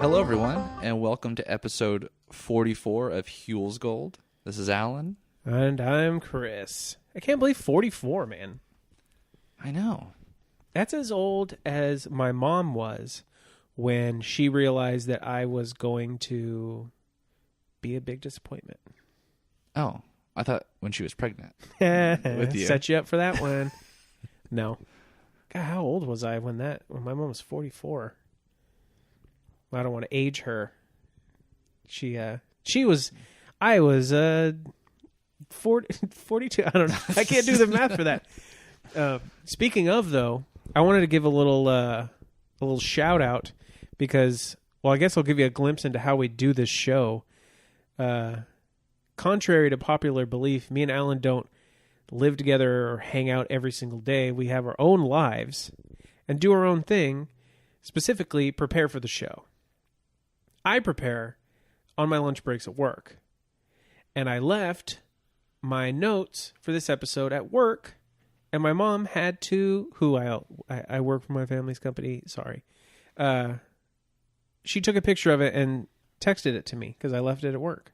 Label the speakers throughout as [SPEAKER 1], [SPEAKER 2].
[SPEAKER 1] Hello, everyone, and welcome to episode 44 of Huell's Gold. This is Alan.
[SPEAKER 2] And I'm Chris. I can't believe 44, man.
[SPEAKER 1] I know.
[SPEAKER 2] That's as old as my mom was when she realized that I was going to be a big disappointment.
[SPEAKER 1] Oh, I thought when she was pregnant with you.
[SPEAKER 2] Set you up for that one. No. God, how old was I when my mom was 44? I don't want to age her. I was 42. I don't know. I can't do the math for that. Speaking of, though, I wanted to give a little shout out because, well, I guess I'll give you a glimpse into how we do this show. Contrary to popular belief, me and Alan don't live together or hang out every single day. We have our own lives and do our own thing, specifically prepare for the show. I prepare on my lunch breaks at work. And I left my notes for this episode at work, and my mom had to, I work for my family's company, sorry. She took a picture of it and texted it to me because I left it at work.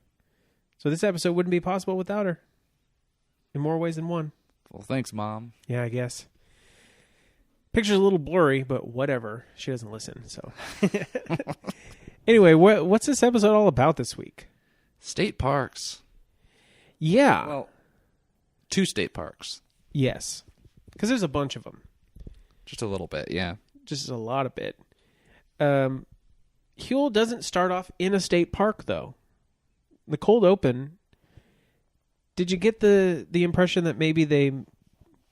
[SPEAKER 2] So this episode wouldn't be possible without her. In more ways than one.
[SPEAKER 1] Well, thanks, Mom.
[SPEAKER 2] Yeah, I guess. Picture's a little blurry, but whatever. She doesn't listen, so. Anyway, what's this episode all about this week?
[SPEAKER 1] State parks.
[SPEAKER 2] Yeah.
[SPEAKER 1] Well, 2 state parks.
[SPEAKER 2] Yes. Because there's a bunch of them.
[SPEAKER 1] Just a little bit, yeah.
[SPEAKER 2] Just a lot of it. Huell doesn't start off in a state park, though. The cold open, did you get the impression that maybe they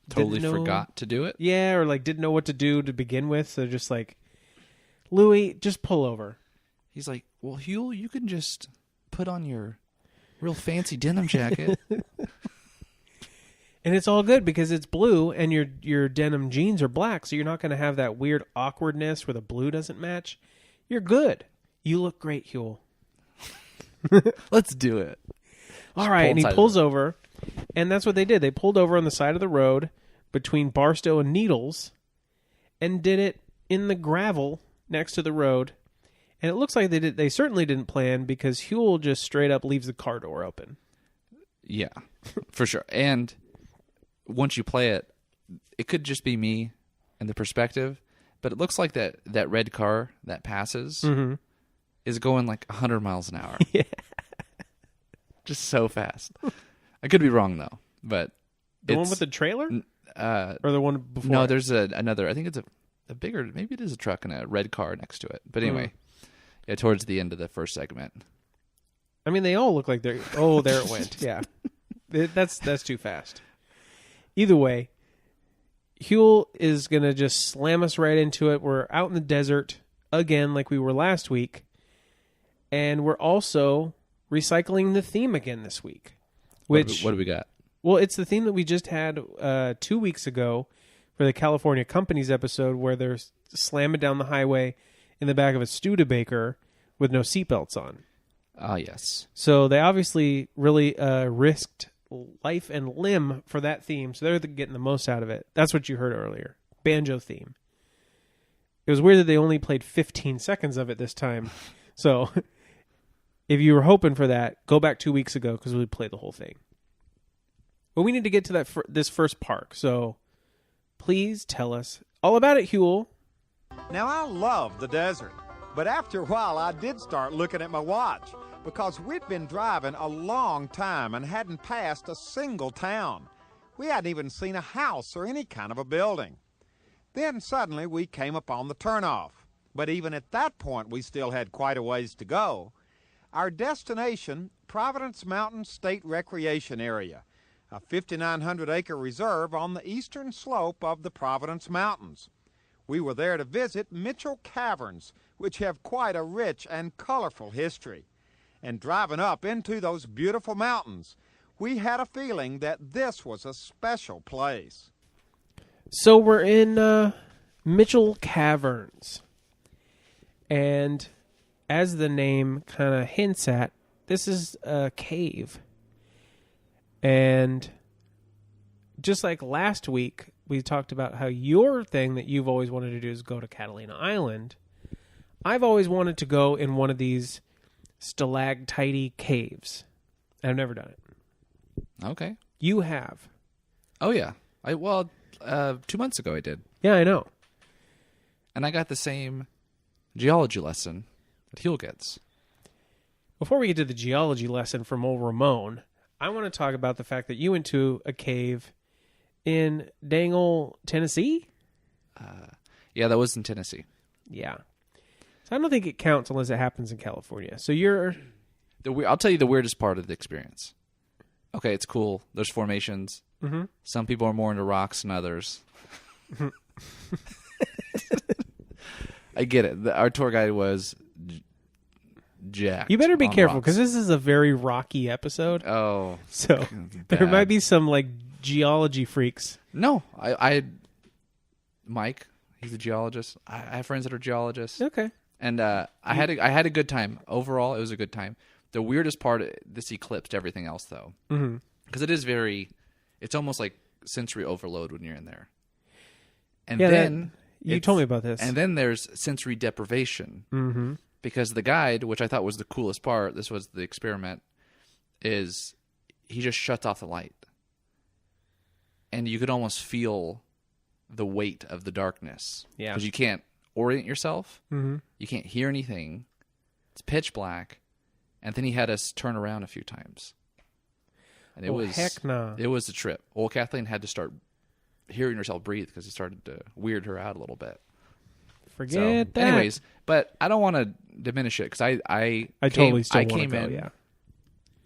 [SPEAKER 1] Totally forgot to do it?
[SPEAKER 2] Yeah, or like didn't know what to do to begin with, so just like, Louie, just pull over.
[SPEAKER 1] He's like, well, Huell, you can just put on your real fancy denim jacket.
[SPEAKER 2] And it's all good because it's blue and your denim jeans are black, so you're not going to have that weird awkwardness where the blue doesn't match. You're good. You look great, Huell.
[SPEAKER 1] Let's do it.
[SPEAKER 2] All right, and he pulls over, and that's what they did. They pulled over on the side of the road between Barstow and Needles and did it in the gravel next to the road. And it looks like they certainly didn't plan because Huell just straight up leaves the car door open.
[SPEAKER 1] Yeah, for sure. And once you play it, it could just be me and the perspective, but it looks like that red car that passes is going like 100 miles an hour.
[SPEAKER 2] Yeah.
[SPEAKER 1] Just so fast. I could be wrong, though. But
[SPEAKER 2] the one with the trailer? Or the one before?
[SPEAKER 1] No, there's another. I think it's a bigger, maybe it is a truck and a red car next to it. But anyway, yeah, towards the end of the first segment.
[SPEAKER 2] I mean, they all look like they're... Oh, there it went. Yeah. That's too fast. Either way, Huell is going to just slam us right into it. We're out in the desert again like we were last week. And we're also recycling the theme again this week.
[SPEAKER 1] What do we got?
[SPEAKER 2] Well, it's the theme that we just had 2 weeks ago for the California Companies episode where they're slamming down the highway in the back of a Studebaker with no seatbelts on.
[SPEAKER 1] Ah, yes.
[SPEAKER 2] So they obviously really risked life and limb for that theme, so they're getting the most out of it. That's what you heard earlier. Banjo theme. It was weird that they only played 15 seconds of it this time. So if you were hoping for that, go back 2 weeks ago because we played the whole thing. But we need to get to this first park, so please tell us all about it, Huell.
[SPEAKER 3] Now, I love the desert, but after a while I did start looking at my watch because we'd been driving a long time and hadn't passed a single town. We hadn't even seen a house or any kind of a building. Then suddenly we came upon the turnoff, but even at that point we still had quite a ways to go. Our destination, Providence Mountain State Recreation Area, a 5,900-acre reserve on the eastern slope of the Providence Mountains. We were there to visit Mitchell Caverns, which have quite a rich and colorful history. And driving up into those beautiful mountains, we had a feeling that this was a special place.
[SPEAKER 2] So we're in Mitchell Caverns. And as the name kind of hints at, this is a cave. And just like last week, we talked about how your thing that you've always wanted to do is go to Catalina Island. I've always wanted to go in one of these stalactite caves. I've never done it.
[SPEAKER 1] Okay.
[SPEAKER 2] You have.
[SPEAKER 1] Oh, yeah. 2 months ago I did.
[SPEAKER 2] Yeah, I know.
[SPEAKER 1] And I got the same geology lesson that Huell gets.
[SPEAKER 2] Before we get to the geology lesson from old Ramon, I want to talk about the fact that you went to a cave in Dangle, Tennessee?
[SPEAKER 1] Yeah, that was in Tennessee.
[SPEAKER 2] Yeah. So I don't think it counts unless it happens in California. So you're...
[SPEAKER 1] I'll tell you the weirdest part of the experience. Okay, it's cool. There's formations.
[SPEAKER 2] Mm-hmm.
[SPEAKER 1] Some people are more into rocks than others. I get it. Our tour guide was jacked.
[SPEAKER 2] You better be
[SPEAKER 1] on
[SPEAKER 2] careful,
[SPEAKER 1] rocks.
[SPEAKER 2] because this is a very rocky episode.
[SPEAKER 1] Oh.
[SPEAKER 2] So there might be some like geology freaks.
[SPEAKER 1] No, Mike, he's a geologist. I have friends that are geologists.
[SPEAKER 2] Okay.
[SPEAKER 1] And I had a good time. Overall, it was a good time. The weirdest part, this eclipsed everything else, though.
[SPEAKER 2] Mm-hmm.
[SPEAKER 1] Because it's almost like sensory overload when you're in there. And
[SPEAKER 2] Yeah,
[SPEAKER 1] then...
[SPEAKER 2] You told me about this.
[SPEAKER 1] And then there's sensory deprivation.
[SPEAKER 2] Mm-hmm.
[SPEAKER 1] Because the guide, which I thought was the coolest part, this was the experiment, is he just shuts off the light. And you could almost feel the weight of the darkness.
[SPEAKER 2] Yeah.
[SPEAKER 1] Because you can't orient yourself.
[SPEAKER 2] Mm-hmm.
[SPEAKER 1] You can't hear anything. It's pitch black. And then he had us turn around a few times. And it was
[SPEAKER 2] heck no.
[SPEAKER 1] It was a trip. Well, Kathleen had to start hearing herself breathe because it started to weird her out a little bit.
[SPEAKER 2] Forget that.
[SPEAKER 1] Anyways, but I don't want to diminish it because I
[SPEAKER 2] totally still want to
[SPEAKER 1] came
[SPEAKER 2] go,
[SPEAKER 1] in.
[SPEAKER 2] yeah.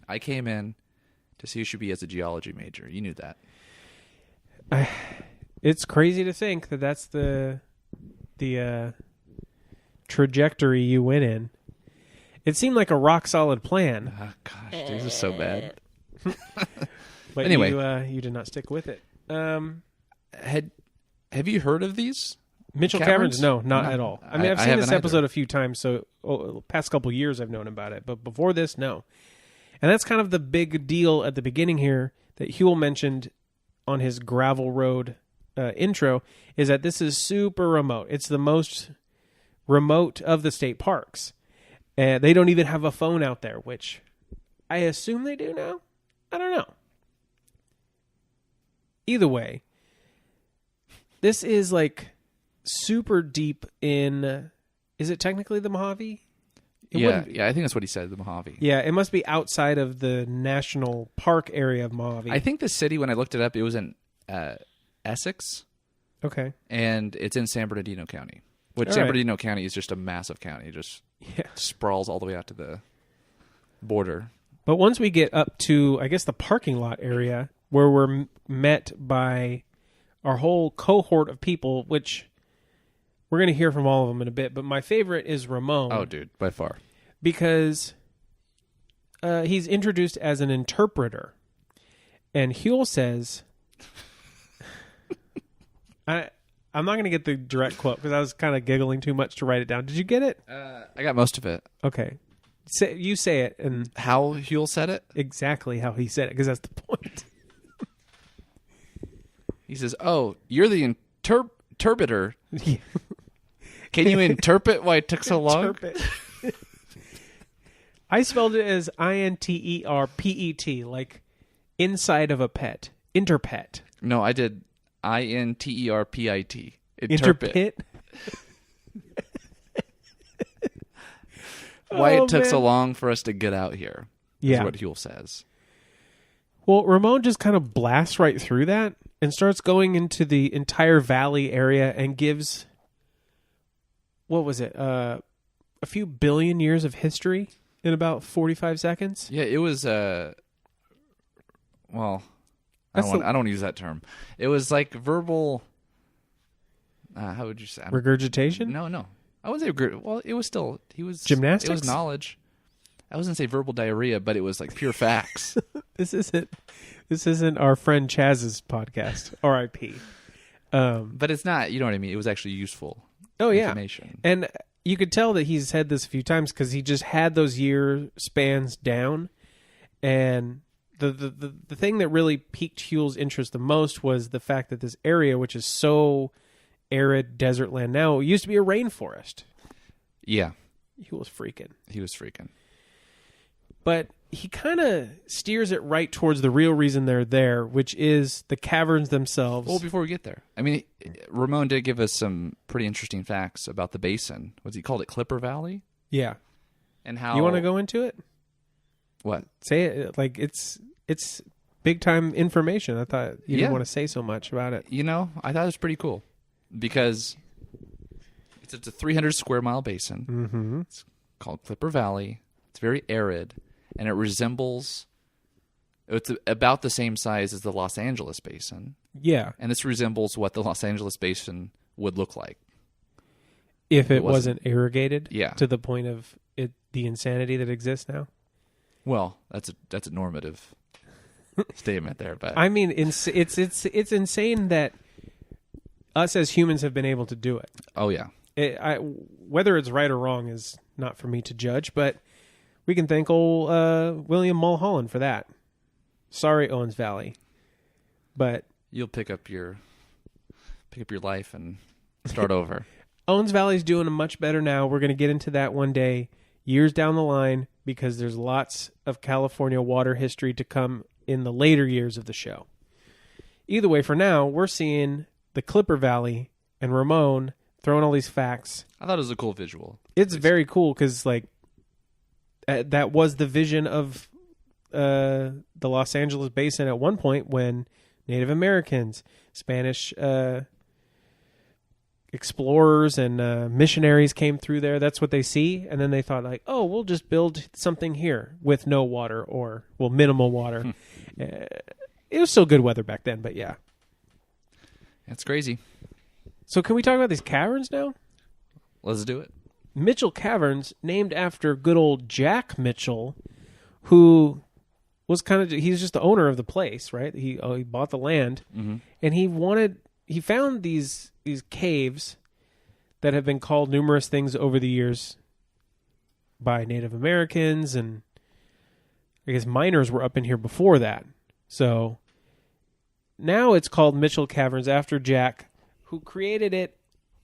[SPEAKER 1] I came in to see Shubi as a geology major. You knew that.
[SPEAKER 2] It's crazy to think that that's the trajectory you went in. It seemed like a rock solid plan.
[SPEAKER 1] Oh, gosh, this is so bad.
[SPEAKER 2] But
[SPEAKER 1] anyway,
[SPEAKER 2] you did not stick with it.
[SPEAKER 1] Have you heard of these?
[SPEAKER 2] Mitchell
[SPEAKER 1] Caverns?
[SPEAKER 2] Caverns? No, not at all. I mean, I've seen
[SPEAKER 1] haven't
[SPEAKER 2] this episode
[SPEAKER 1] either.
[SPEAKER 2] a few times, so past couple years I've known about it. But before this, no. And that's kind of the big deal at the beginning here that Huell mentioned on his gravel road intro, is that this is super remote. It's the most remote of the state parks. They don't even have a phone out there, which I assume they do now. I don't know. Either way, this is like super deep in... Is it technically the Mojave?
[SPEAKER 1] Yeah, I think that's what he said, the Mojave.
[SPEAKER 2] Yeah, it must be outside of the national park area of Mojave.
[SPEAKER 1] I think the city, when I looked it up, it was in Essex.
[SPEAKER 2] Okay.
[SPEAKER 1] And it's in San Bernardino County. Which
[SPEAKER 2] All
[SPEAKER 1] San
[SPEAKER 2] right.
[SPEAKER 1] Bernardino County is just a massive county. It just sprawls all the way out to the border.
[SPEAKER 2] But once we get up to, I guess, the parking lot area, where we're met by our whole cohort of people, which we're going to hear from all of them in a bit, but my favorite is Ramon.
[SPEAKER 1] Oh, dude, by far.
[SPEAKER 2] Because he's introduced as an interpreter. And Huell says... I'm not going to get the direct quote because I was kind of giggling too much to write it down. Did you get it?
[SPEAKER 1] I got most of it.
[SPEAKER 2] Okay. You say it and
[SPEAKER 1] How Huell said it?
[SPEAKER 2] exactly how he said it, because that's the point.
[SPEAKER 1] He says, "Oh, you're the interpreter.
[SPEAKER 2] Yeah.
[SPEAKER 1] Can you interpret why it took so long?"
[SPEAKER 2] Interpret. I spelled it as INTERPET, like inside of a pet. Interpet.
[SPEAKER 1] No, I did INTERPIT.
[SPEAKER 2] Interpret.
[SPEAKER 1] Why
[SPEAKER 2] Oh,
[SPEAKER 1] it took so
[SPEAKER 2] man.
[SPEAKER 1] long for us to get out here.
[SPEAKER 2] Yeah.
[SPEAKER 1] Is what Huell says.
[SPEAKER 2] Well, Ramon just kind of blasts right through that and starts going into the entire valley area and gives, what was it, a few billion years of history in about 45 seconds.
[SPEAKER 1] Yeah, it was. Well, I don't want to use that term. It was like verbal. How would you say?
[SPEAKER 2] Regurgitation?
[SPEAKER 1] No. I wouldn't say. Well, it was still. He was
[SPEAKER 2] Gymnastics?
[SPEAKER 1] It was knowledge. I wasn't say verbal diarrhea, but it was like pure facts.
[SPEAKER 2] This isn't our friend Chaz's podcast. R.I.P.
[SPEAKER 1] But it's not. You know what I mean? It was actually useful.
[SPEAKER 2] Oh yeah,
[SPEAKER 1] Information.
[SPEAKER 2] and you could tell that he's said this a few times because he just had those year spans down. And the thing that really piqued Huell's interest the most was the fact that this area, which is so arid desert land now, used to be a rainforest.
[SPEAKER 1] Yeah,
[SPEAKER 2] He was freaking. But he kind of steers it right towards the real reason they're there, which is the caverns themselves.
[SPEAKER 1] Well, before we get there, I mean, Ramon did give us some pretty interesting facts about the basin. What's he called it? Clipper Valley?
[SPEAKER 2] Yeah.
[SPEAKER 1] And how...
[SPEAKER 2] You want to go into it?
[SPEAKER 1] What?
[SPEAKER 2] Say it. Like, it's big-time information. I thought you didn't want to say so much about it.
[SPEAKER 1] You know, I thought it was pretty cool because it's a 300-square-mile basin.
[SPEAKER 2] Mm-hmm.
[SPEAKER 1] It's called Clipper Valley. It's very arid, and it resembles... It's about the same size as the Los Angeles basin.
[SPEAKER 2] Yeah.
[SPEAKER 1] And this resembles what the Los Angeles basin would look like.
[SPEAKER 2] If it wasn't irrigated?
[SPEAKER 1] Yeah.
[SPEAKER 2] To the point of the insanity that exists now?
[SPEAKER 1] Well, that's a normative statement there, but
[SPEAKER 2] I mean, it's insane that us as humans have been able to do it.
[SPEAKER 1] oh yeah,
[SPEAKER 2] Whether it's right or wrong is not for me to judge, but we can thank old William Mulholland for that. Sorry, Owens Valley, but
[SPEAKER 1] you'll pick up your life and start over.
[SPEAKER 2] Owens Valley's doing much better now. We're going to get into that one day, years down the line, because there's lots of California water history to come in the later years of the show. Either way, for now, we're seeing the Clipper Valley and Ramon throwing all these facts.
[SPEAKER 1] I thought it was a cool visual.
[SPEAKER 2] It's very cool because, like, that was the vision of the Los Angeles basin at one point when Native Americans, Spanish explorers, and missionaries came through there. That's what they see. And then they thought, like, oh, we'll just build something here with no water or, well, minimal water. It was still good weather back then, but yeah.
[SPEAKER 1] That's crazy.
[SPEAKER 2] So can we talk about these caverns now?
[SPEAKER 1] Let's do it.
[SPEAKER 2] Mitchell Caverns, named after good old Jack Mitchell, who was he's just the owner of the place, right? He bought the land, and he found these caves that have been called numerous things over the years by Native Americans, and I guess miners were up in here before that. So now it's called Mitchell Caverns after Jack, who created it,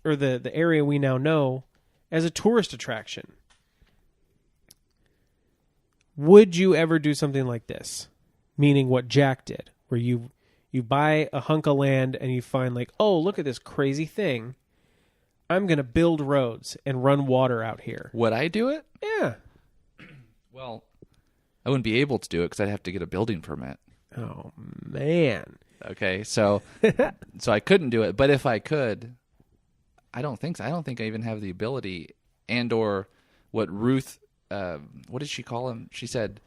[SPEAKER 2] or the area we now know, as a tourist attraction. Would you ever do something like this? Meaning what Jack did, where you buy a hunk of land and you find, like, oh, look at this crazy thing. I'm going to build roads and run water out here.
[SPEAKER 1] Would I do it?
[SPEAKER 2] Yeah.
[SPEAKER 1] Well, I wouldn't be able to do it because I'd have to get a building permit.
[SPEAKER 2] Oh, man.
[SPEAKER 1] Okay, so I couldn't do it. But if I could, I don't think so. I don't think I even have the ability, and or what Ruth, what did she call him? She said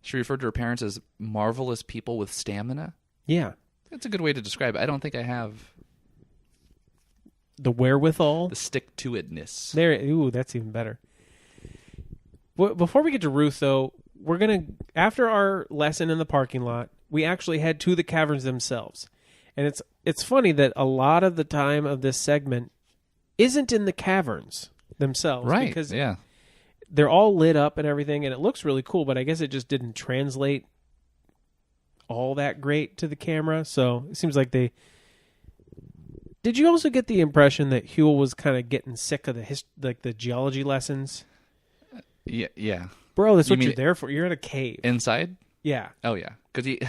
[SPEAKER 1] she referred to her parents as marvelous people with stamina.
[SPEAKER 2] Yeah.
[SPEAKER 1] That's a good way to describe it. I don't think I have
[SPEAKER 2] the wherewithal,
[SPEAKER 1] the stick-to-itness.
[SPEAKER 2] Ooh, that's even better. Before we get to Ruth, though, we're going to, after our lesson in the parking lot, we actually head to the caverns themselves. And it's funny that a lot of the time of this segment isn't in the caverns themselves.
[SPEAKER 1] Right,
[SPEAKER 2] because
[SPEAKER 1] yeah.
[SPEAKER 2] They're all lit up and everything, and it looks really cool, but I guess it just didn't translate all that great to the camera. So it seems like they... Did you also get the impression that Huell was kind of getting sick of the geology lessons?
[SPEAKER 1] Yeah.
[SPEAKER 2] Bro, that's what you're there for. You're in a cave.
[SPEAKER 1] Inside?
[SPEAKER 2] Yeah.
[SPEAKER 1] Oh, yeah. Because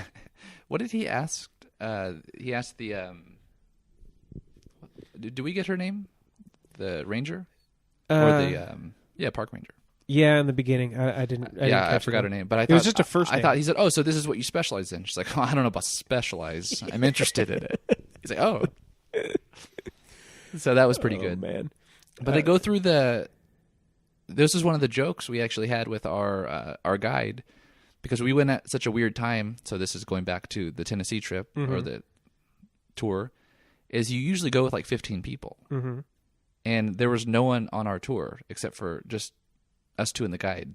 [SPEAKER 1] what did he ask? He asked the, do we get her name? The ranger? Or the, park ranger.
[SPEAKER 2] Yeah, in the beginning. I didn't
[SPEAKER 1] I forgot her name. But I thought,
[SPEAKER 2] it was just a first name.
[SPEAKER 1] I thought he said, oh, so this is what you specialize in. She's like, oh, I don't know about specialize. I'm interested in it. He's like, oh. So that was pretty good.
[SPEAKER 2] Man.
[SPEAKER 1] But they go through this is one of the jokes we actually had with our guide, because we went at such a weird time. So this is going back to the Tennessee trip or the tour, is you usually go with like 15 people. Mm-hmm. And there was no one on our tour except for just us two and the guide.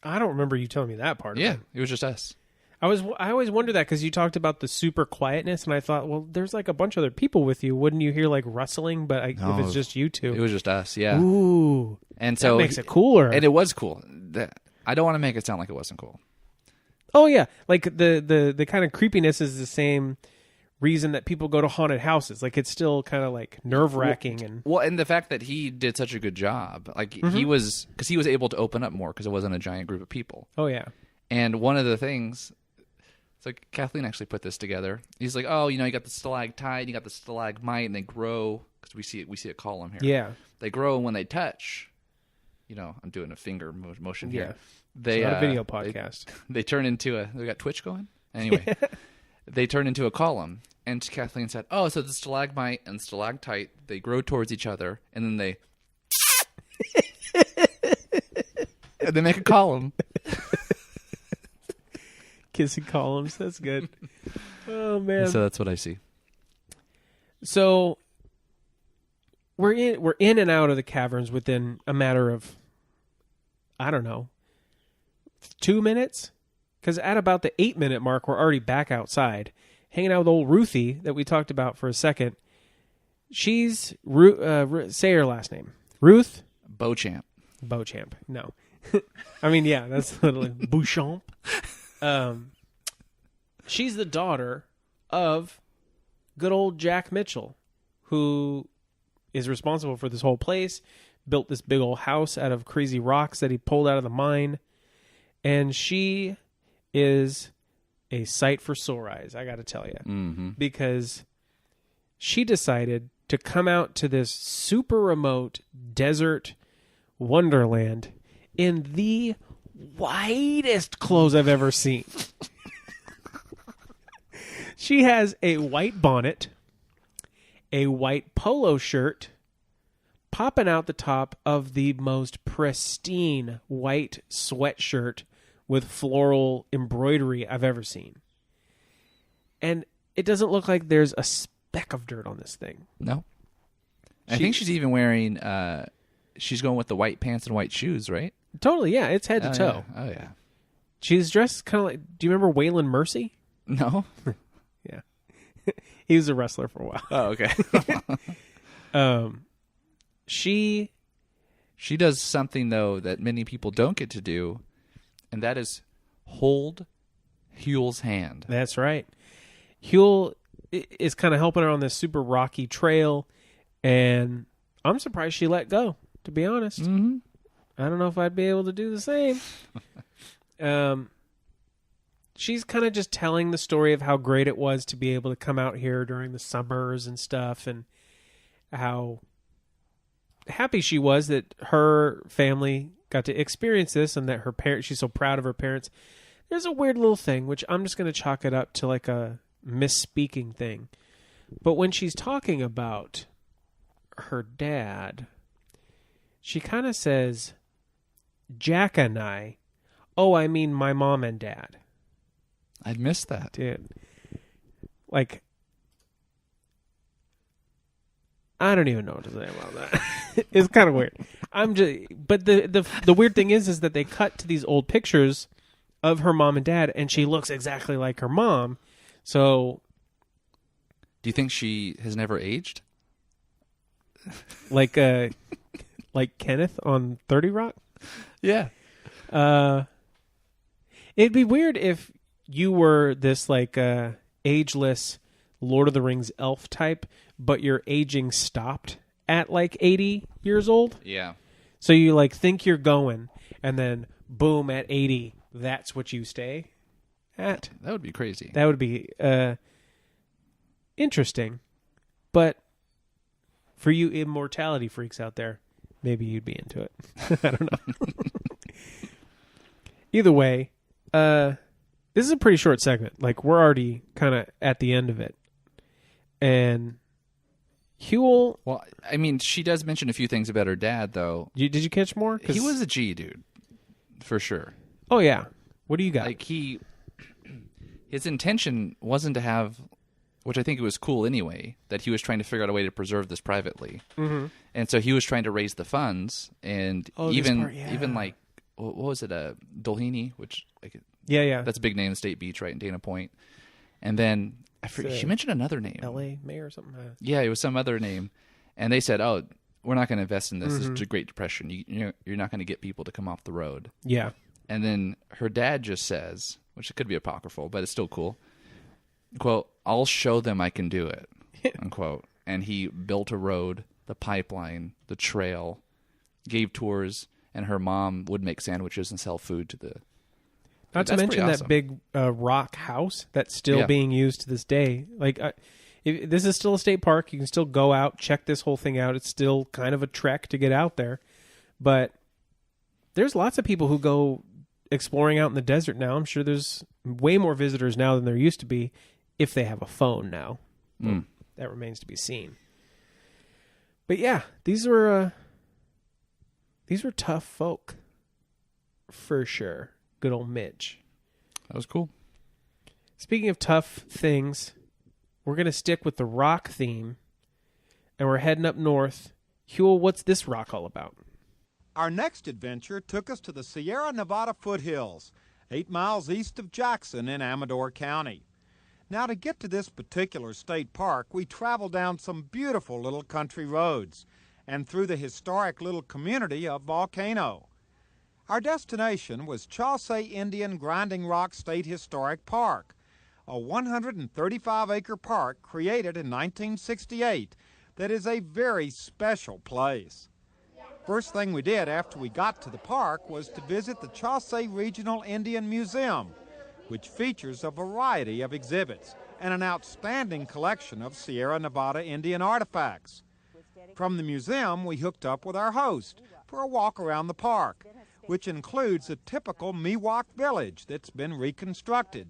[SPEAKER 2] I don't remember you telling me that part.
[SPEAKER 1] Yeah, it was just us.
[SPEAKER 2] I always wonder that because you talked about the super quietness, and I thought, well, there's like a bunch of other people with you. Wouldn't you hear like rustling? But if it's just you two,
[SPEAKER 1] it was just us. Yeah.
[SPEAKER 2] Ooh,
[SPEAKER 1] and so
[SPEAKER 2] that makes it cooler.
[SPEAKER 1] And it was cool. I don't want to make it sound like it wasn't cool.
[SPEAKER 2] Oh yeah, like the kind of creepiness is the same reason that people go to haunted houses. Like, it's still kind of like nerve-wracking.
[SPEAKER 1] And the fact that he did such a good job, like he was able to open up more because it wasn't a giant group of people.
[SPEAKER 2] Oh, yeah.
[SPEAKER 1] And one of the things, it's like Kathleen actually put this together. He's like, oh, you got the stalactite, you got the stalagmite, and they grow, because we see a column here.
[SPEAKER 2] Yeah.
[SPEAKER 1] They grow, and when they touch, I'm doing a finger motion here.
[SPEAKER 2] It's not a video podcast.
[SPEAKER 1] They turn into we got Twitch going? Anyway, they turn into a column. And Kathleen said, oh, so the stalagmite and stalactite, they grow towards each other, and then they... and they make a column.
[SPEAKER 2] Kissing columns. That's good. Oh, man.
[SPEAKER 1] So that's what I see.
[SPEAKER 2] So we're in and out of the caverns within a matter of, I don't know, 2 minutes? Because at about the 8-minute mark, we're already back outside, hanging out with old Ruthie that we talked about for a second. She's, say her last name. Ruth?
[SPEAKER 1] Beauchamp.
[SPEAKER 2] Beauchamp. No. I mean, yeah, that's literally Beauchamp. She's the daughter of good old Jack Mitchell, who is responsible for this whole place, built this big old house out of crazy rocks that he pulled out of the mine. And she is a sight for sore eyes, I got to tell you, because she decided to come out to this super remote desert wonderland in the whitest clothes I've ever seen. She has a white bonnet, a white polo shirt, popping out the top of the most pristine white sweatshirt with floral embroidery I've ever seen. And it doesn't look like there's a speck of dirt on this thing.
[SPEAKER 1] No. I think she's even wearing, she's going with the white pants and white shoes, right?
[SPEAKER 2] Totally, yeah. It's head to toe.
[SPEAKER 1] Yeah. Oh, yeah.
[SPEAKER 2] She's dressed kind of like, do you remember Waylon Mercy?
[SPEAKER 1] No.
[SPEAKER 2] Yeah. He was a wrestler for a while.
[SPEAKER 1] Oh, okay. She does something, though, that many people don't get to do, and that is hold Huell's hand.
[SPEAKER 2] That's right. Huell is kind of helping her on this super rocky trail, and I'm surprised she let go, to be honest.
[SPEAKER 1] Mm-hmm.
[SPEAKER 2] I don't know if I'd be able to do the same. She's kind of just telling the story of how great it was to be able to come out here during the summers and stuff, and how happy she was that her family got to experience this, and that her parents, she's so proud of her parents. There's a weird little thing, which I'm just going to chalk it up to like a misspeaking thing. But when she's talking about her dad, she kind of says, Jack and I. Oh, I mean my mom and dad.
[SPEAKER 1] I'd missed that.
[SPEAKER 2] Dude. Like, I don't even know what to say about that. It's kind of weird. But the weird thing is that they cut to these old pictures of her mom and dad, and she looks exactly like her mom. So,
[SPEAKER 1] do you think she has never aged?
[SPEAKER 2] Like Kenneth on 30 Rock?
[SPEAKER 1] Yeah.
[SPEAKER 2] It'd be weird if you were this like ageless Lord of the Rings elf type, but your aging stopped at like 80 years old.
[SPEAKER 1] Yeah.
[SPEAKER 2] So you like think you're going, and then boom, at 80, that's what you stay at.
[SPEAKER 1] That would be crazy.
[SPEAKER 2] That would be interesting. But for you immortality freaks out there, maybe you'd be into it. I don't know. Either way, this is a pretty short segment. Like, we're already kind of at the end of it. And Huell...
[SPEAKER 1] Well, I mean, she does mention a few things about her dad, though.
[SPEAKER 2] Did you catch more?
[SPEAKER 1] He was a G dude, for sure.
[SPEAKER 2] Oh, yeah. What do you got?
[SPEAKER 1] Like, his intention wasn't to have, which I think it was cool anyway, that he was trying to figure out a way to preserve this privately.
[SPEAKER 2] Mm-hmm.
[SPEAKER 1] And so he was trying to raise the funds, and even like, what was it, Dolheny, which... like.
[SPEAKER 2] Yeah.
[SPEAKER 1] That's a big name in State Beach, right, in Dana Point. And then she mentioned another name.
[SPEAKER 2] L.A. mayor or something?
[SPEAKER 1] Yeah, it was some other name. And they said, oh, we're not going to invest in this. This is a Great Depression. You're not going to get people to come off the road.
[SPEAKER 2] Yeah.
[SPEAKER 1] And then her dad just says, which could be apocryphal, but it's still cool, quote, "I'll show them I can do it," unquote. And he built a road, the pipeline, the trail, gave tours, and her mom would make sandwiches and sell food to the...
[SPEAKER 2] Not to mention that big rock house that's still being used to this day. Like, this is still a state park. You can still go out, check this whole thing out. It's still kind of a trek to get out there. But there's lots of people who go exploring out in the desert now. I'm sure there's way more visitors now than there used to be if they have a phone now. That remains to be seen. But yeah, these were tough folk for sure. Good old Mitch.
[SPEAKER 1] That was cool.
[SPEAKER 2] Speaking of tough things, we're going to stick with the rock theme, and we're heading up north. Huell, what's this rock all about?
[SPEAKER 3] Our next adventure took us to the Sierra Nevada foothills, 8 miles east of Jackson in Amador County. Now, to get to this particular state park, we traveled down some beautiful little country roads and through the historic little community of Volcano. Our destination was Chauncey Indian Grinding Rock State Historic Park, a 135-acre park created in 1968 that is a very special place. First thing we did after we got to the park was to visit the Chauncey Regional Indian Museum, which features a variety of exhibits and an outstanding collection of Sierra Nevada Indian artifacts. From the museum, we hooked up with our host for a walk around the park, which includes a typical Miwok village that's been reconstructed.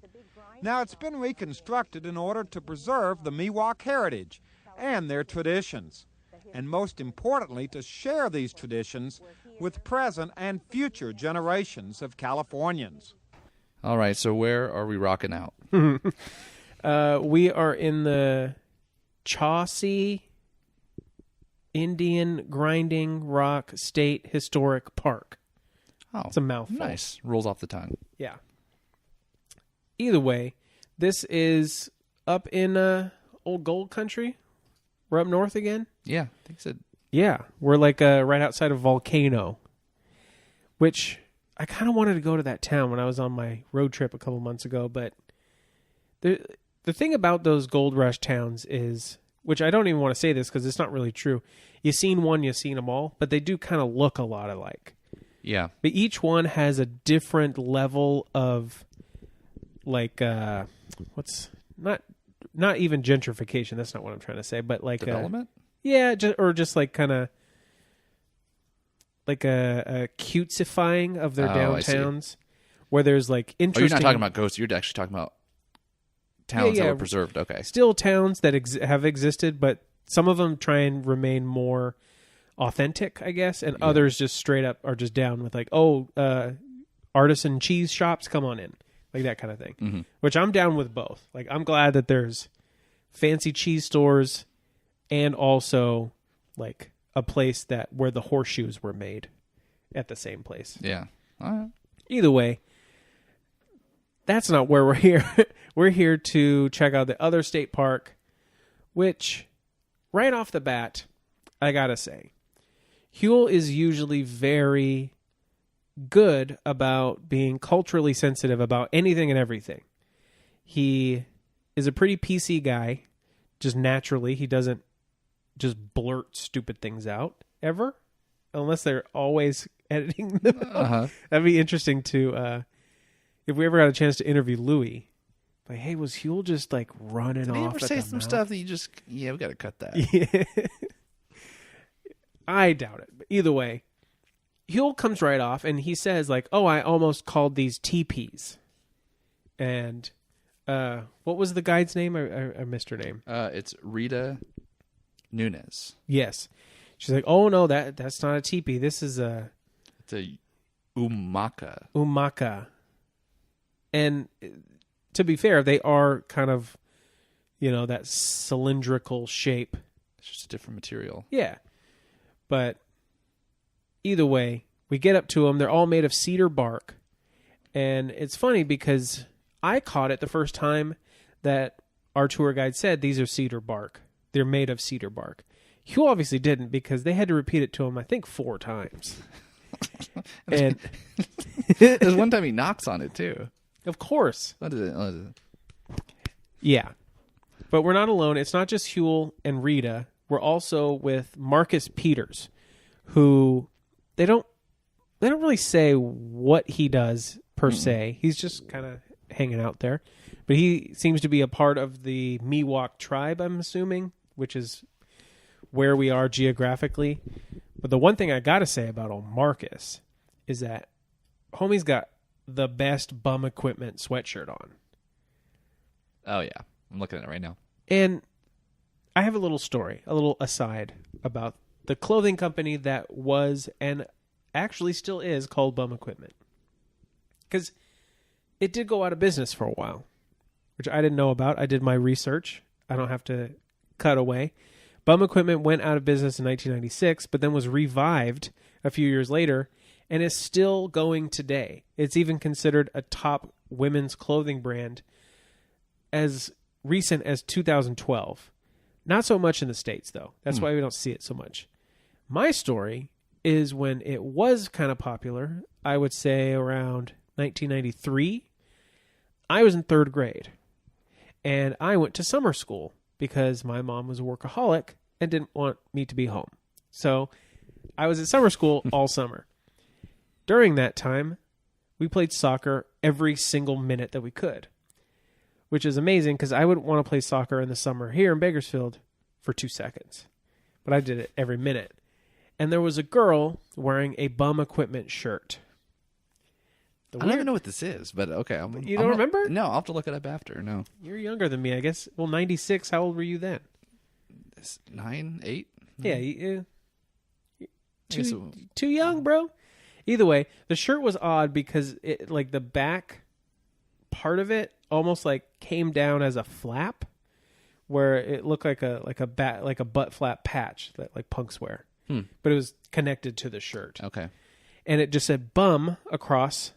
[SPEAKER 3] Now, it's been reconstructed in order to preserve the Miwok heritage and their traditions, and most importantly, to share these traditions with present and future generations of Californians.
[SPEAKER 1] All right, so where are we rocking out?
[SPEAKER 2] We are in the Chauncey Indian Grinding Rock State Historic Park.
[SPEAKER 1] Oh,
[SPEAKER 2] it's a mouthful.
[SPEAKER 1] Nice. Rolls off the tongue.
[SPEAKER 2] Yeah. Either way, this is up in Old Gold Country. We're up north again.
[SPEAKER 1] Yeah, I think so.
[SPEAKER 2] Yeah, we're like right outside of Volcano, which I kind of wanted to go to that town when I was on my road trip a couple months ago. But the thing about those gold rush towns is, which I don't even want to say this because it's not really true. You've seen one, you've seen them all, but they do kind of look a lot alike.
[SPEAKER 1] Yeah.
[SPEAKER 2] But each one has a different level of, like, what's not even gentrification. That's not what I'm trying to say. But like
[SPEAKER 1] development.
[SPEAKER 2] Yeah, just like kind of like a cutesifying of their downtowns, where there's like interesting.
[SPEAKER 1] Oh, you're not talking about ghosts. You're actually talking about towns that were preserved. Okay.
[SPEAKER 2] Still towns that have existed, but some of them try and remain more authentic, I guess, and others just straight up are just down with like, artisan cheese shops, come on in, like that kind of thing.
[SPEAKER 1] Mm-hmm.
[SPEAKER 2] Which I'm down with both. Like, I'm glad that there's fancy cheese stores and also like a place where the horseshoes were made at the same place.
[SPEAKER 1] Yeah. All right.
[SPEAKER 2] Either way, that's not where we're here. We're here to check out the other state park, which right off the bat, I gotta say, Huell is usually very good about being culturally sensitive about anything and everything. He is a pretty PC guy, just naturally. He doesn't just blurt stupid things out, ever, unless they're always editing them out. That'd be interesting to, if we ever got a chance to interview Louis. Like, hey, was Huell just like running off?
[SPEAKER 1] Did he ever say some stuff that you just, we got to cut that.
[SPEAKER 2] Yeah. I doubt it. But either way, Huell comes right off and he says like, oh, I almost called these teepees. And what was the guide's name? I missed her name.
[SPEAKER 1] It's Rita Nunez.
[SPEAKER 2] Yes. She's like, oh, no, that's not a teepee. This is
[SPEAKER 1] it's a umaka.
[SPEAKER 2] Umaka. And to be fair, they are kind of, that cylindrical shape.
[SPEAKER 1] It's just a different material.
[SPEAKER 2] Yeah. But either way, we get up to them. They're all made of cedar bark. And it's funny because I caught it the first time that our tour guide said these are cedar bark. They're made of cedar bark. Huell obviously didn't because they had to repeat it to him, I think, 4 times. And
[SPEAKER 1] there's one time he knocks on it, too.
[SPEAKER 2] Of course.
[SPEAKER 1] What is it?
[SPEAKER 2] Yeah. But we're not alone. It's not just Huell and Rita. We're also with Marcus Peters, who they don't really say what he does per se. He's just kind of hanging out there. But he seems to be a part of the Miwok tribe, I'm assuming, which is where we are geographically. But the one thing I got to say about old Marcus is that homie's got the best bum equipment sweatshirt on.
[SPEAKER 1] Oh, yeah. I'm looking at it right now.
[SPEAKER 2] And I have a little story, a little aside about the clothing company that was and actually still is called Bum Equipment. Because it did go out of business for a while, which I didn't know about. I did my research. I don't have to cut away. Bum Equipment went out of business in 1996, but then was revived a few years later and is still going today. It's even considered a top women's clothing brand as recent as 2012. Not so much in the States, though. That's why we don't see it so much. My story is when it was kind of popular, I would say around 1993. I was in 3rd grade, and I went to summer school because my mom was a workaholic and didn't want me to be home. So I was at summer school all summer. During that time, we played soccer every single minute that we could, which is amazing because I wouldn't want to play soccer in the summer here in Bakersfield for 2 seconds. But I did it every minute. And there was a girl wearing a Bum Equipment shirt.
[SPEAKER 1] I don't even know what this is, but okay.
[SPEAKER 2] You don't remember?
[SPEAKER 1] No, I'll have to look it up after. No.
[SPEAKER 2] You're younger than me, I guess. Well, 96. How old were you then?
[SPEAKER 1] 9, 8?
[SPEAKER 2] Yeah. Too young, bro. Either way, the shirt was odd because it, like, the back part of it almost like came down as a flap, where it looked like a butt flap patch that like punks wear, but it was connected to the shirt.
[SPEAKER 1] Okay,
[SPEAKER 2] and it just said "bum" across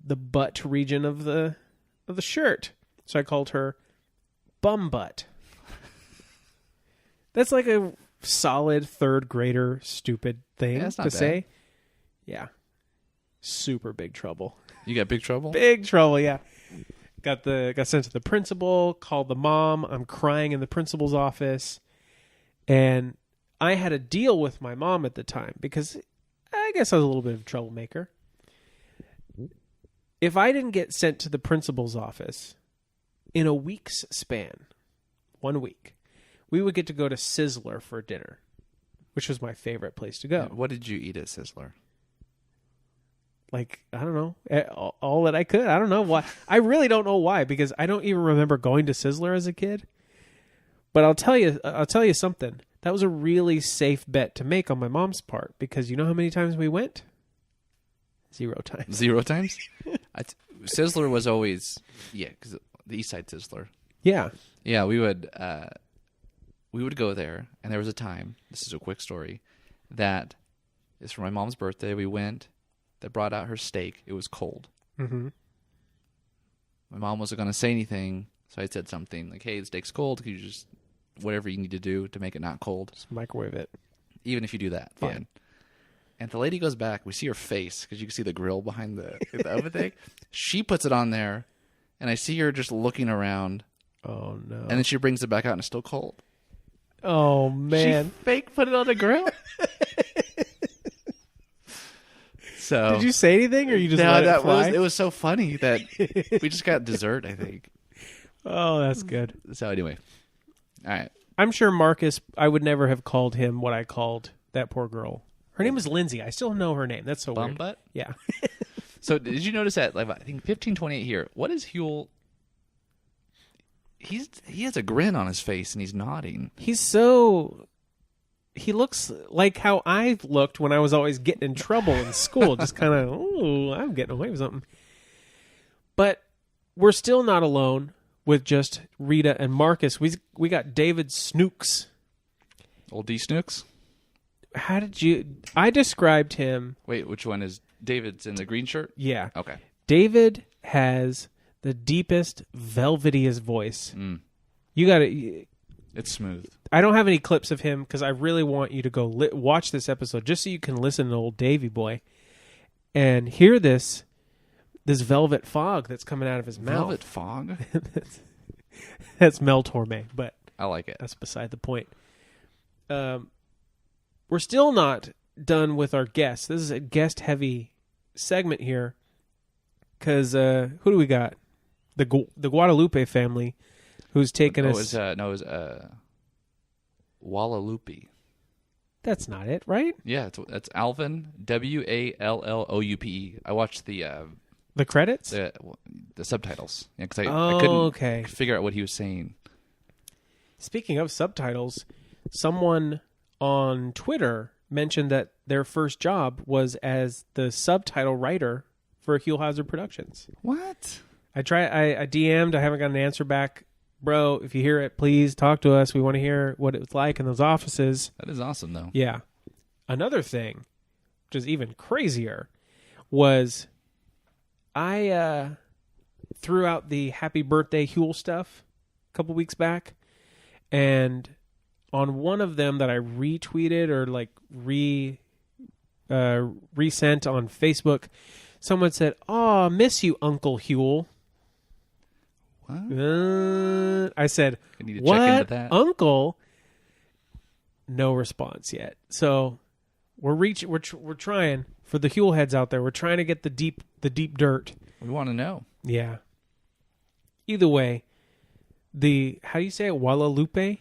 [SPEAKER 2] the butt region of the shirt. So I called her Bum Butt. That's like a solid 3rd grader stupid thing to say. Yeah, super big trouble.
[SPEAKER 1] You got big trouble?
[SPEAKER 2] Big trouble, yeah. Got sent to the principal, called the mom. I'm crying in the principal's office. And I had a deal with my mom at the time because I guess I was a little bit of a troublemaker. If I didn't get sent to the principal's office in a week's span, 1 week, we would get to go to Sizzler for dinner, which was my favorite place to go.
[SPEAKER 1] What did you eat at Sizzler?
[SPEAKER 2] Like, I don't know, all that I could. I don't know why. I really don't know why, because I don't even remember going to Sizzler as a kid. But I'll tell you something. That was a really safe bet to make on my mom's part, because you know how many times we went? 0 times.
[SPEAKER 1] 0 times? Sizzler was always, because the East Side Sizzler.
[SPEAKER 2] Yeah.
[SPEAKER 1] Yeah, we would go there, and there was a time, this is a quick story, that it's for my mom's birthday. We went. They brought out her steak. It was cold.
[SPEAKER 2] Mm-hmm.
[SPEAKER 1] My mom wasn't going to say anything, so I said something like, hey, the steak's cold. Could you just, whatever you need to do to make it not cold.
[SPEAKER 2] Just microwave it.
[SPEAKER 1] Even if you do that, fine. Yeah. And the lady goes back. We see her face, because you can see the grill behind the oven thing. She puts it on there, and I see her just looking around.
[SPEAKER 2] Oh, no.
[SPEAKER 1] And then she brings it back out, and it's still cold.
[SPEAKER 2] Oh, man.
[SPEAKER 1] She fake put it on the grill? So,
[SPEAKER 2] did you say anything, or you just let it fly?
[SPEAKER 1] It was so funny that we just got dessert, I think.
[SPEAKER 2] Oh, that's good.
[SPEAKER 1] So anyway, all right.
[SPEAKER 2] I'm sure Marcus, I would never have called him what I called that poor girl. Her name was Lindsay. I still know her name. That's so weird.
[SPEAKER 1] Bum butt?
[SPEAKER 2] Yeah.
[SPEAKER 1] So did you notice that, like, I think 1528 here, what is Huell? He has a grin on his face, and he's nodding.
[SPEAKER 2] He looks like how I've looked when I was always getting in trouble in school. Just kind of, ooh, I'm getting away with something. But we're still not alone with just Rita and Marcus. We got David Snooks.
[SPEAKER 1] Old D Snooks?
[SPEAKER 2] How did you... I described him...
[SPEAKER 1] Wait, which one is... David's in the green shirt?
[SPEAKER 2] Yeah.
[SPEAKER 1] Okay.
[SPEAKER 2] David has the deepest, velvetiest voice. You got to...
[SPEAKER 1] It's smooth.
[SPEAKER 2] I don't have any clips of him because I really want you to go watch this episode just so you can listen to old Davy boy and hear this velvet fog that's coming out of his mouth.
[SPEAKER 1] Velvet fog?
[SPEAKER 2] That's Mel Torme, but
[SPEAKER 1] I like it.
[SPEAKER 2] that's beside the point. We're still not done with our guests. This is a guest-heavy segment here because who do we got? The Guadalupe family, who's taken us.
[SPEAKER 1] It was Wallaloopi.
[SPEAKER 2] That's not it, right?
[SPEAKER 1] Yeah, it's Alvin, Walloupe. I watched the
[SPEAKER 2] credits,
[SPEAKER 1] the subtitles because I couldn't figure out what he was saying.
[SPEAKER 2] Speaking of subtitles, someone on Twitter mentioned that their first job was as the subtitle writer for Huell Hazard Productions.
[SPEAKER 1] What?
[SPEAKER 2] I DM'd. I haven't got an answer back. Bro, if you hear it, please talk to us. We want to hear what it was like in those offices.
[SPEAKER 1] That is awesome, though.
[SPEAKER 2] Yeah. Another thing, which is even crazier, was I threw out the happy birthday Huell stuff a couple weeks back, and on one of them that I retweeted or like resent on Facebook, someone said, "Oh, miss you, Uncle Huell."
[SPEAKER 1] What?
[SPEAKER 2] I said,
[SPEAKER 1] I need to
[SPEAKER 2] "What,
[SPEAKER 1] check into that."
[SPEAKER 2] Uncle?" No response yet. So we're trying for the Huell heads out there. We're trying to get the deep dirt.
[SPEAKER 1] We want to know.
[SPEAKER 2] Yeah. Either way, how do you say it? Wallaloope?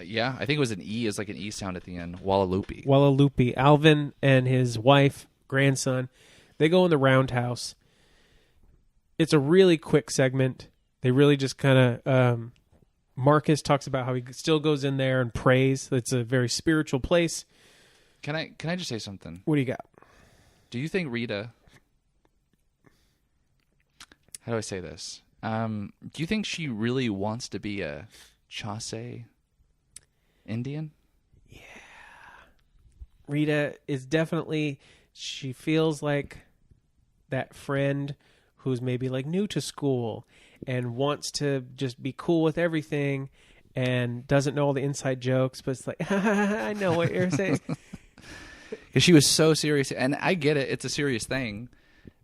[SPEAKER 1] Yeah, I think it was an E. It's like an E sound at the end. Wallaloopi.
[SPEAKER 2] Wallaloope. Alvin and his wife, grandson, they go in the roundhouse. It's a really quick segment. They really just kind of... Marcus talks about how he still goes in there and prays. It's a very spiritual place.
[SPEAKER 1] Can I just say something?
[SPEAKER 2] What do you got?
[SPEAKER 1] Do you think Rita... How do I say this? Do you think she really wants to be a Chaucer Indian?
[SPEAKER 2] Yeah. Rita is definitely... She feels like that friend who's maybe like new to school and wants to just be cool with everything and doesn't know all the inside jokes, but it's like, I know what you're saying.
[SPEAKER 1] Because she was so serious, and I get it, it's a serious thing.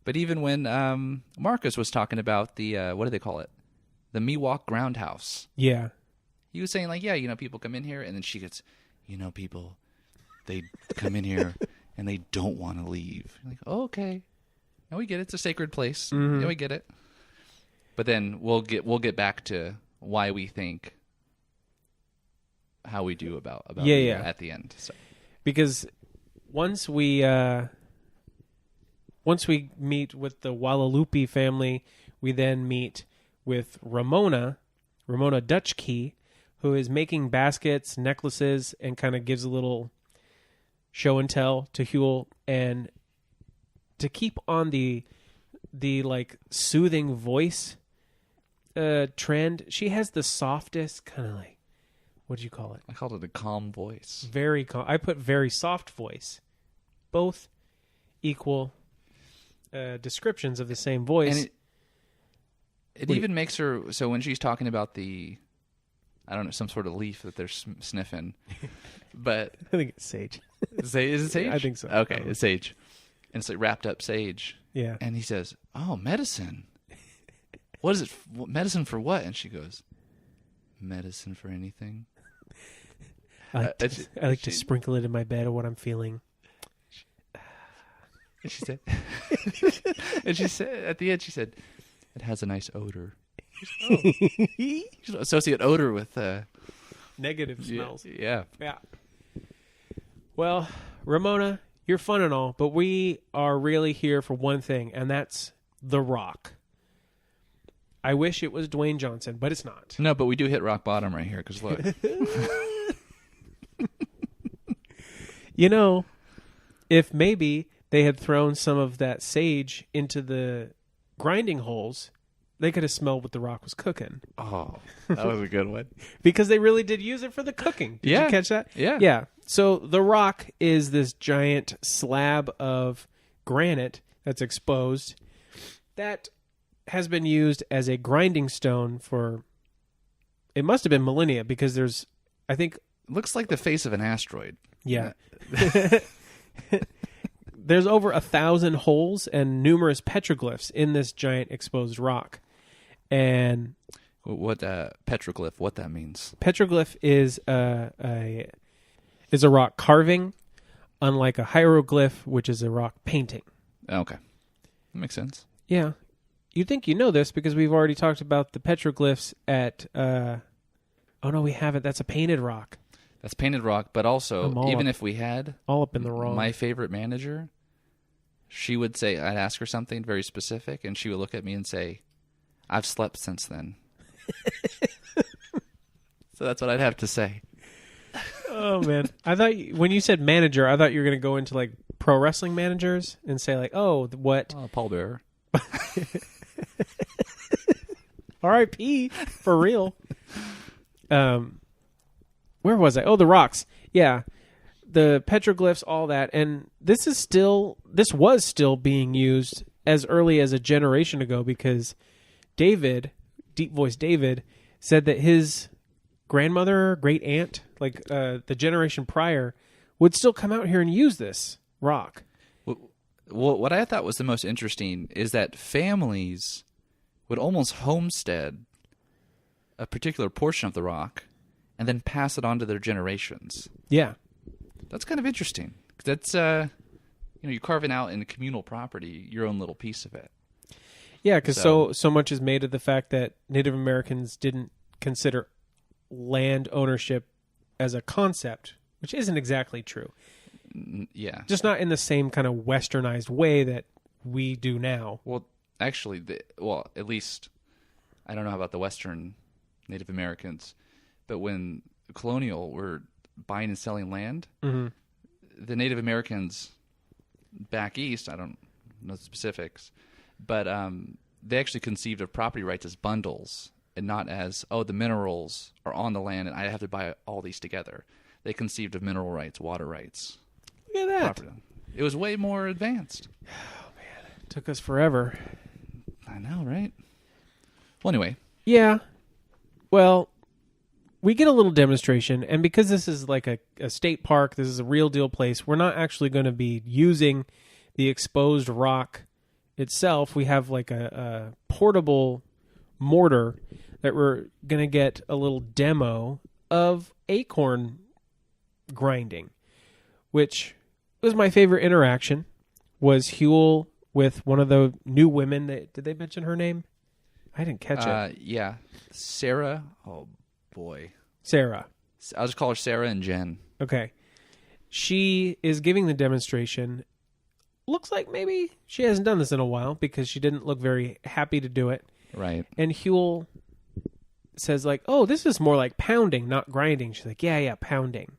[SPEAKER 1] But even when Marcus was talking about the, what do they call it? The Miwok ground house.
[SPEAKER 2] Yeah.
[SPEAKER 1] He was saying like, yeah, people come in here, and then she gets, people, they come in here and they don't want to leave. Like, oh, okay. No, we get it. It's a sacred place.
[SPEAKER 2] Mm-hmm.
[SPEAKER 1] Yeah, we get it. But then we'll get back to why we think how we do about
[SPEAKER 2] yeah.
[SPEAKER 1] at the end. So.
[SPEAKER 2] Because once we meet with the Wallaloope family, we then meet with Ramona Dutchkey, who is making baskets, necklaces, and kind of gives a little show and tell to Huell. And to keep on the like soothing voice trend, she has the softest kind of like, what do you call it?
[SPEAKER 1] I called it a calm voice.
[SPEAKER 2] Very calm. I put very soft voice. Both equal descriptions of the same voice.
[SPEAKER 1] And it even makes her, so when she's talking about the, I don't know, some sort of leaf that they're sniffing, but...
[SPEAKER 2] I think it's sage.
[SPEAKER 1] Is it sage?
[SPEAKER 2] I think so.
[SPEAKER 1] Okay, it's sage. And it's like wrapped up sage.
[SPEAKER 2] Yeah.
[SPEAKER 1] And he says, "Oh, medicine. What is it? Medicine for what?" And she goes, "Medicine for anything."
[SPEAKER 2] I like to sprinkle it in my bed of what I'm feeling.
[SPEAKER 1] And she said, at the end, she said, "It has a nice odor." You should associate odor with
[SPEAKER 2] Negative smells.
[SPEAKER 1] Yeah.
[SPEAKER 2] Well, Ramona, you're fun and all, but we are really here for one thing, and that's The Rock. I wish it was Dwayne Johnson, but it's not.
[SPEAKER 1] No, but we do hit rock bottom right here, because look.
[SPEAKER 2] If maybe they had thrown some of that sage into the grinding holes, they could have smelled what The Rock was cooking.
[SPEAKER 1] Oh, that was a good one.
[SPEAKER 2] Because they really did use it for the cooking. Did you catch that?
[SPEAKER 1] Yeah.
[SPEAKER 2] Yeah. So The Rock is this giant slab of granite that's exposed that has been used as a grinding stone for, it must have been millennia, because there's, I think...
[SPEAKER 1] Looks like the face of an asteroid.
[SPEAKER 2] Yeah. There's over 1,000 holes and numerous petroglyphs in this giant exposed rock. And
[SPEAKER 1] What petroglyph? What that means?
[SPEAKER 2] Petroglyph is a rock carving, unlike a hieroglyph, which is a rock painting.
[SPEAKER 1] Okay, that makes sense.
[SPEAKER 2] Yeah, you think you know this because we've already talked about the petroglyphs at. Oh no, we haven't. That's a painted rock.
[SPEAKER 1] That's painted rock, but also even if we had
[SPEAKER 2] all up in the wrong.
[SPEAKER 1] My favorite manager, she would say, I'd ask her something very specific, and she would look at me and say, "I've slept since then." So that's what I'd have to say.
[SPEAKER 2] Oh man, I thought when you said manager, I thought you were going to go into like pro wrestling managers and say like, "Oh, what?"
[SPEAKER 1] Paul Bearer.
[SPEAKER 2] R.I.P. for real. Where was I? Oh, the rocks. Yeah, the petroglyphs, all that, and this was still being used as early as a generation ago because David, deep voice David, said that his grandmother, great aunt, like the generation prior, would still come out here and use this rock.
[SPEAKER 1] Well, what I thought was the most interesting is that families would almost homestead a particular portion of the rock and then pass it on to their generations.
[SPEAKER 2] Yeah.
[SPEAKER 1] That's kind of interesting. That's, you're carving out in communal property your own little piece of it.
[SPEAKER 2] Yeah, because so much is made of the fact that Native Americans didn't consider land ownership as a concept, which isn't exactly true.
[SPEAKER 1] Yeah.
[SPEAKER 2] Just not in the same kind of westernized way that we do now.
[SPEAKER 1] Well, actually, at least I don't know about the Western Native Americans, but when colonial were buying and selling land, the Native Americans back east, I don't know the specifics, but they actually conceived of property rights as bundles and not as, the minerals are on the land and I have to buy all these together. They conceived of mineral rights, water rights.
[SPEAKER 2] Look at that.
[SPEAKER 1] Property. It was way more advanced.
[SPEAKER 2] Oh, man. It took us forever.
[SPEAKER 1] I know, right? Well, anyway.
[SPEAKER 2] Yeah. Well, we get a little demonstration, and because this is like a state park, this is a real deal place, we're not actually going to be using the exposed rock itself. We have like a portable mortar that we're going to get a little demo of acorn grinding, which was my favorite interaction, was Huell with one of the new women. Did they mention her name? I didn't catch it.
[SPEAKER 1] Yeah. Sarah. Oh, boy.
[SPEAKER 2] Sarah.
[SPEAKER 1] I'll just call her Sarah and Jen.
[SPEAKER 2] Okay. She is giving the demonstration. Looks like maybe she hasn't done this in a while because she didn't look very happy to do it.
[SPEAKER 1] Right.
[SPEAKER 2] And Huell says like, "Oh, this is more like pounding, not grinding." She's like, yeah, pounding.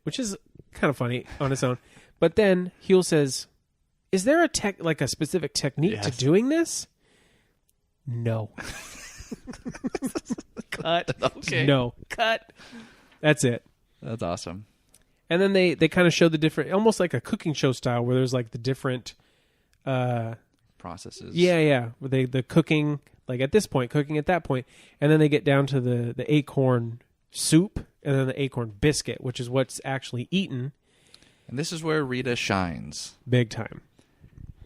[SPEAKER 2] Which is kind of funny on its own. But then Huell says, "Is there a specific technique to doing this?" No. Cut.
[SPEAKER 1] Okay.
[SPEAKER 2] No. Cut. That's it.
[SPEAKER 1] That's awesome.
[SPEAKER 2] And then they kind of show the different, almost like a cooking show style, where there's like the different
[SPEAKER 1] processes.
[SPEAKER 2] Yeah. The cooking, like at this point, cooking at that point, and then they get down to the acorn soup, and then the acorn biscuit, which is what's actually eaten.
[SPEAKER 1] And this is where Rita shines.
[SPEAKER 2] Big time.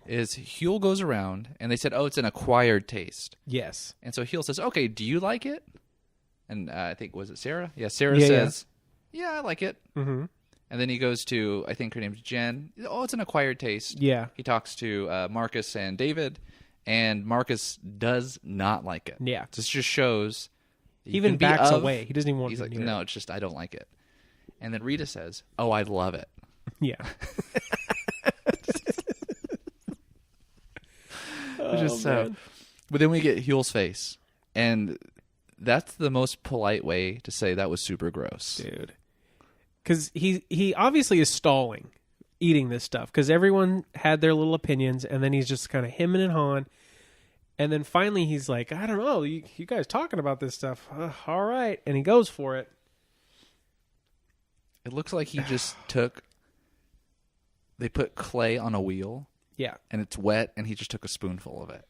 [SPEAKER 1] Is Huell goes around, and they said, it's an acquired taste.
[SPEAKER 2] Yes.
[SPEAKER 1] And so Huell says, okay, do you like it? And I think, was it Sarah? Yeah, Sarah says, yeah, I like it.
[SPEAKER 2] Mm-hmm.
[SPEAKER 1] And then he goes to, I think her name's Jen. Oh, it's an acquired taste.
[SPEAKER 2] Yeah.
[SPEAKER 1] He talks to Marcus and David, and Marcus does not like it.
[SPEAKER 2] Yeah.
[SPEAKER 1] This just shows.
[SPEAKER 2] He even backs away. He doesn't even want to
[SPEAKER 1] He's like,
[SPEAKER 2] near
[SPEAKER 1] no,
[SPEAKER 2] it.
[SPEAKER 1] it's just I don't like it. And then Rita says, oh, I love it.
[SPEAKER 2] Yeah.
[SPEAKER 1] But then we get Huell's face, and that's the most polite way to say that was super gross,
[SPEAKER 2] dude. Because he obviously is stalling eating this stuff because everyone had their little opinions, and then he's just kind of hemming and hawing, and then finally he's like, I don't know, you guys talking about this stuff? All right, and he goes for it.
[SPEAKER 1] It looks like he just they put clay on a wheel.
[SPEAKER 2] Yeah.
[SPEAKER 1] And it's wet, and he just took a spoonful of it.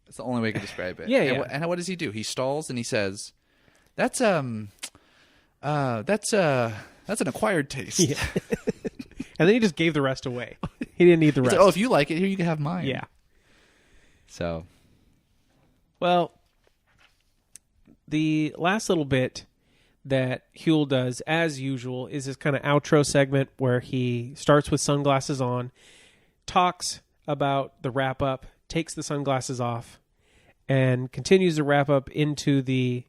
[SPEAKER 1] That's the only way I can describe it.
[SPEAKER 2] Yeah.
[SPEAKER 1] And what does he do? He stalls, and he says, that's an acquired taste.
[SPEAKER 2] Yeah. And then he just gave the rest away. He didn't eat the rest.
[SPEAKER 1] Like, if you like it, here you can have mine.
[SPEAKER 2] Yeah.
[SPEAKER 1] So.
[SPEAKER 2] Well, the last little bit that Huell does, as usual, is this kind of outro segment where he starts with sunglasses on, talks about the wrap-up, takes the sunglasses off, and continues the wrap-up into the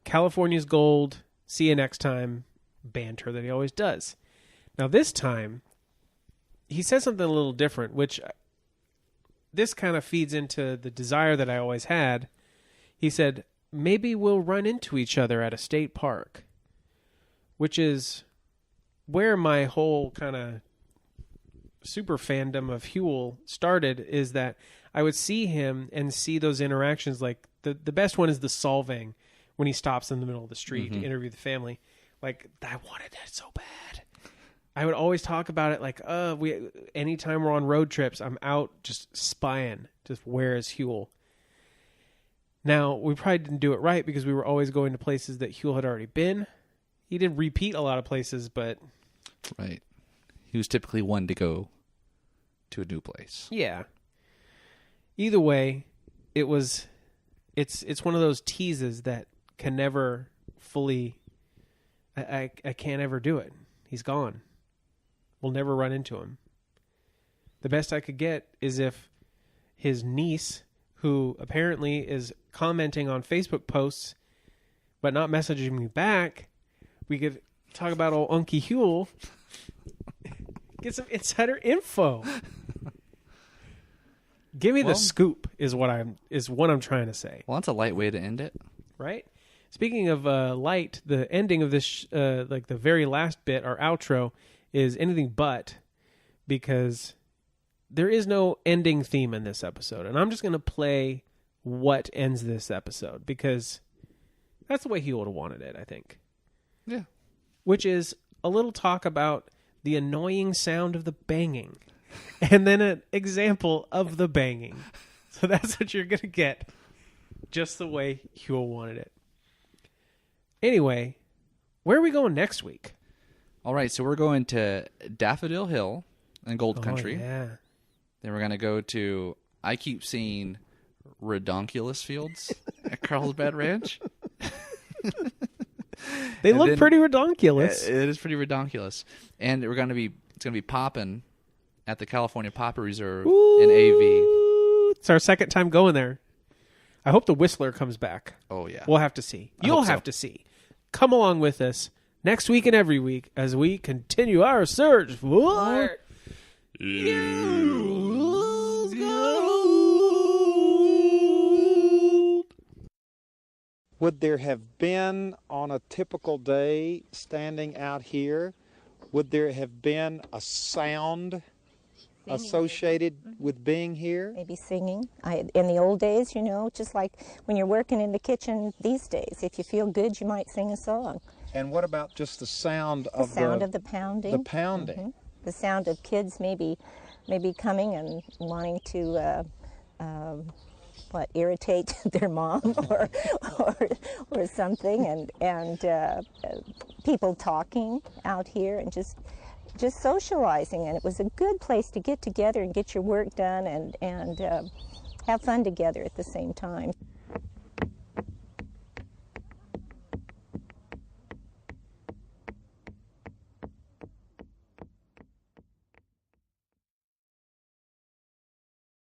[SPEAKER 2] California's Gold, see you next time banter that he always does. Now this time, he says something a little different, which this kind of feeds into the desire that I always had. He said, maybe we'll run into each other at a state park, which is where my whole kind of super fandom of Huell started, is that I would see him and see those interactions. Like the best one is the solving when he stops in the middle of the street to interview the family. Like, I wanted that so bad. I would always talk about it like, anytime we're on road trips, I'm out just spying, just where is Huell? Now, we probably didn't do it right because we were always going to places that Huell had already been. He did repeat a lot of places, but...
[SPEAKER 1] Right. He was typically one to go to a new place.
[SPEAKER 2] Yeah. Either way, it's one of those teases that can never fully... I can't ever do it. He's gone. We'll never run into him. The best I could get is if his niece, who apparently is commenting on Facebook posts but not messaging me back, we could talk about old Unky Huell, get some insider info. Give me the scoop is what I'm trying to say.
[SPEAKER 1] Well, that's a light way to end it.
[SPEAKER 2] Right? Speaking of light, the ending of this, like the very last bit, our outro, is anything but, because there is no ending theme in this episode. And I'm just going to play what ends this episode, because that's the way he would have wanted it, I think.
[SPEAKER 1] Yeah. Which
[SPEAKER 2] is a little talk about the annoying sound of the banging, and then an example of the banging. So that's what you're going to get, just the way Huell wanted it. Anyway, where are we going next week?
[SPEAKER 1] All right, so we're going to Daffodil Hill in Gold Country.
[SPEAKER 2] Yeah.
[SPEAKER 1] Then we're going to go to, I keep seeing redonkulous fields at Carlsbad Ranch.
[SPEAKER 2] They look pretty redonkulous.
[SPEAKER 1] It is pretty redonkulous. And it's going to be popping at the California Popper Reserve in AV.
[SPEAKER 2] It's our second time going there. I hope the Whistler comes back.
[SPEAKER 1] Oh, yeah.
[SPEAKER 2] We'll have to see. You'll have to see. Come along with us next week and every week as we continue our search for gold.
[SPEAKER 3] Would there have been, on a typical day, standing out here, would there have been a sound associated with being here?
[SPEAKER 4] Maybe singing. In the old days, just like when you're working in the kitchen these days, if you feel good, you might sing a song.
[SPEAKER 3] And what about just the sound of
[SPEAKER 4] the pounding?
[SPEAKER 3] The pounding.
[SPEAKER 4] Mm-hmm. The sound of kids maybe coming and wanting to irritate their mom or something, and people talking out here and just socializing. And it was a good place to get together and get your work done and have fun together at the same time.